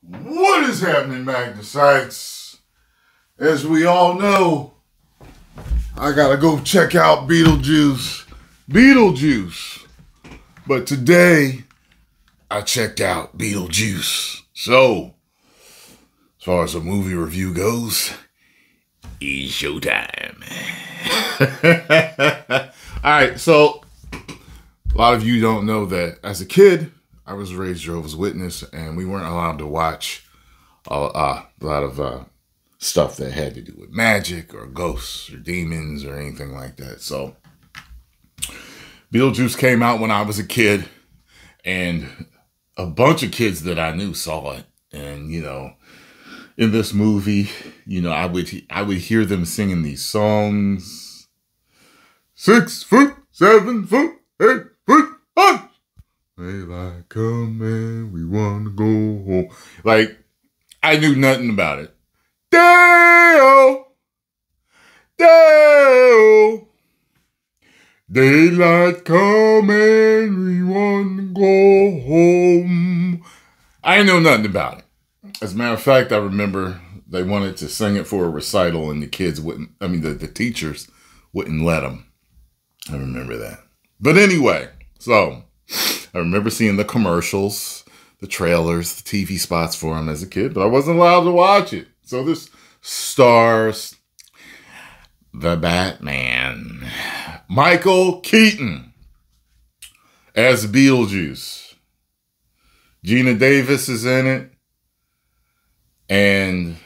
What is happening, Magnus? As we all know, I gotta go check out Beetlejuice. But today, I checked out Beetlejuice. So, as far as a movie review goes, it's showtime. Alright, so, a lot of you don't know that as a kid, I was raised Jehovah's Witness, and we weren't allowed to watch a lot of stuff that had to do with magic or ghosts or demons or anything like that. So Beetlejuice came out when I was a kid, and a bunch of kids that I knew saw it. And, you know, in this movie, you know, I would hear them singing these songs. 6 foot, 7 foot, 8 foot, punch! Daylight coming, we wanna go home. Like, I knew nothing about it. Dale! Dale! Daylight coming, we wanna go home. I didn't know nothing about it. As a matter of fact, I remember they wanted to sing it for a recital and the kids wouldn't, the teachers wouldn't let them. I remember that. But anyway, so I remember seeing the commercials, the trailers, the TV spots for him as a kid, but I wasn't allowed to watch it. So this stars the Batman, Michael Keaton as Beetlejuice. Gina Davis is in it. And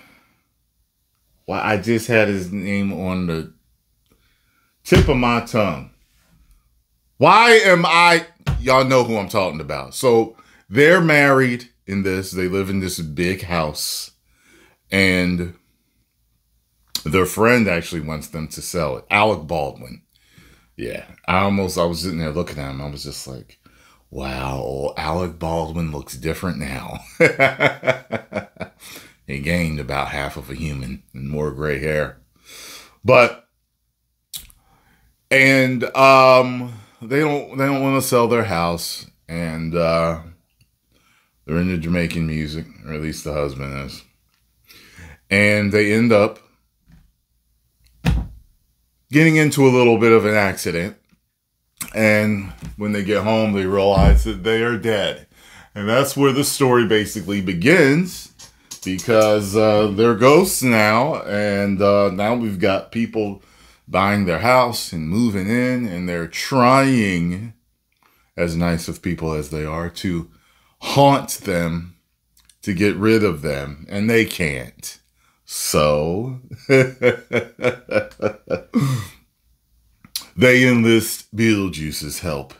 well, I just had his name on the tip of my tongue. Y'all know who I'm talking about. So they're married in this. They live in this big house. And their friend actually wants them to sell it. Alec Baldwin. Yeah. I was sitting there looking at him. I was just like, wow, Alec Baldwin looks different now. He gained about half of a human and more gray hair. They don't want to sell their house, and they're into Jamaican music, or at least the husband is. And they end up getting into a little bit of an accident. And when they get home, they realize that they are dead. And that's where the story basically begins, because they're ghosts now, and now we've got people buying their house and moving in, and they're trying, as nice of people as they are, to haunt them, to get rid of them, and they can't. So they enlist Beetlejuice's help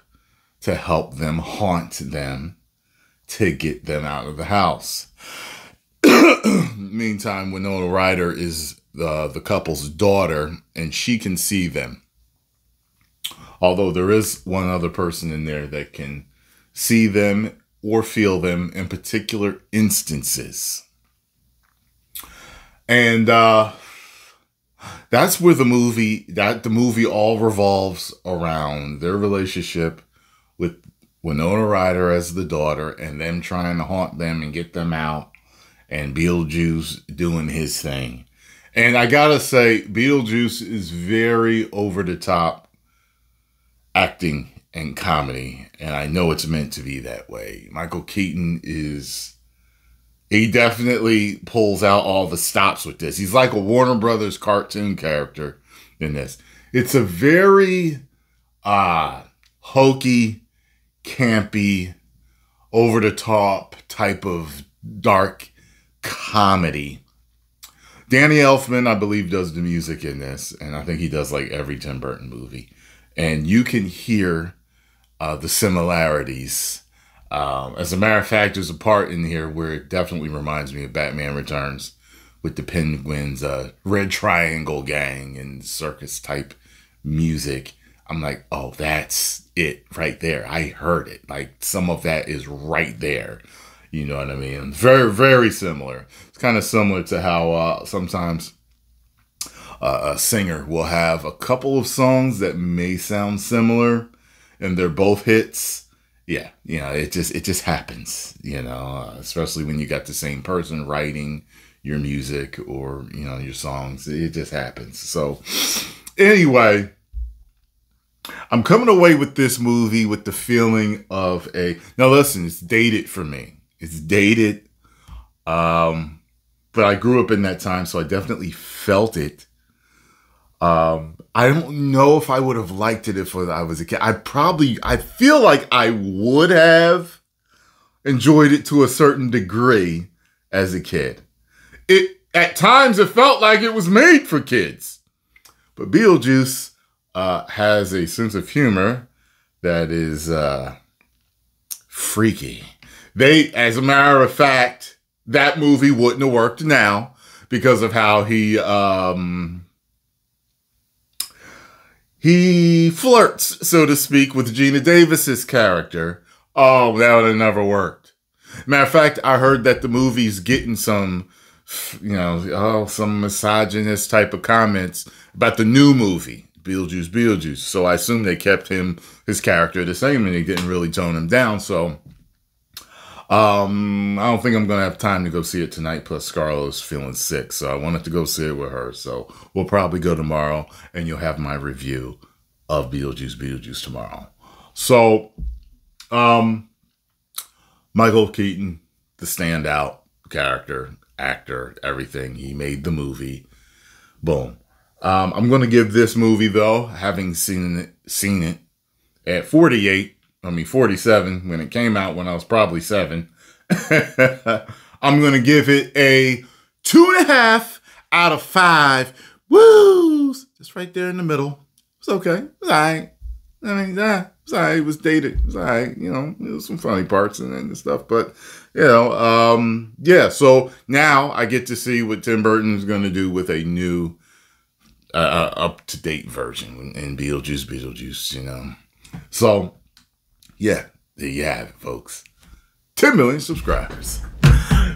to help them haunt them, to get them out of the house. Meantime, Winona Ryder is the couple's daughter, and she can see them. Although there is one other person in there that can see them or feel them in particular instances. And that's where the movie all revolves around their relationship with Winona Ryder as the daughter, and them trying to haunt them and get them out, and Beetlejuice doing his thing. And I gotta say, Beetlejuice is very over the top acting and comedy, and I know it's meant to be that way. Michael Keaton he definitely pulls out all the stops with this. He's like a Warner Brothers cartoon character in this. It's a very hokey, campy, over the top type of dark comedy. Danny Elfman, I believe, does the music in this, and I think he does like every Tim Burton movie. And you can hear the similarities. As a matter of fact, there's a part in here where it definitely reminds me of Batman Returns with the Penguins, Red Triangle Gang and circus type music. I'm like, oh, that's it right there. I heard it. Like, some of that is right there. You know what I mean? Very, very similar. It's kind of similar to how sometimes a singer will have a couple of songs that may sound similar, and they're both hits, yeah, it just happens, especially when you got the same person writing your music or, your songs. It just happens. So anyway, I'm coming away with this movie with the feeling of now listen, it's dated for me. It's dated. But I grew up in that time, so I definitely felt it. I don't know if I would have liked it if I was a kid. I feel like I would have enjoyed it to a certain degree as a kid. At times it felt like it was made for kids. But Beetlejuice has a sense of humor that is freaky. As a matter of fact, that movie wouldn't have worked now because of how he flirts, so to speak, with Gina Davis's character. Oh, that would have never worked. Matter of fact, I heard that the movie's getting some, some misogynist type of comments about the new movie, Beetlejuice. So I assume they kept his character the same and they didn't really tone him down. So I don't think I'm going to have time to go see it tonight. Plus Scarlett's feeling sick. So I wanted to go see it with her. So we'll probably go tomorrow and you'll have my review of Beetlejuice tomorrow. So, Michael Keaton, the standout character, actor, everything. He made the movie. Boom. I'm going to give this movie, though, having seen it at 47 when it came out when I was probably 7. I'm going to give it a 2.5 out of 5. Woos! Just right there in the middle. It's okay. It's all right. I mean, it's all right. It was dated. It was all right. There was some funny parts and stuff. But, yeah. So now I get to see what Tim Burton is going to do with a new up-to-date version in Beetlejuice. So, yeah, there you have it, folks. 10 million subscribers.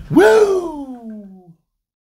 Woo!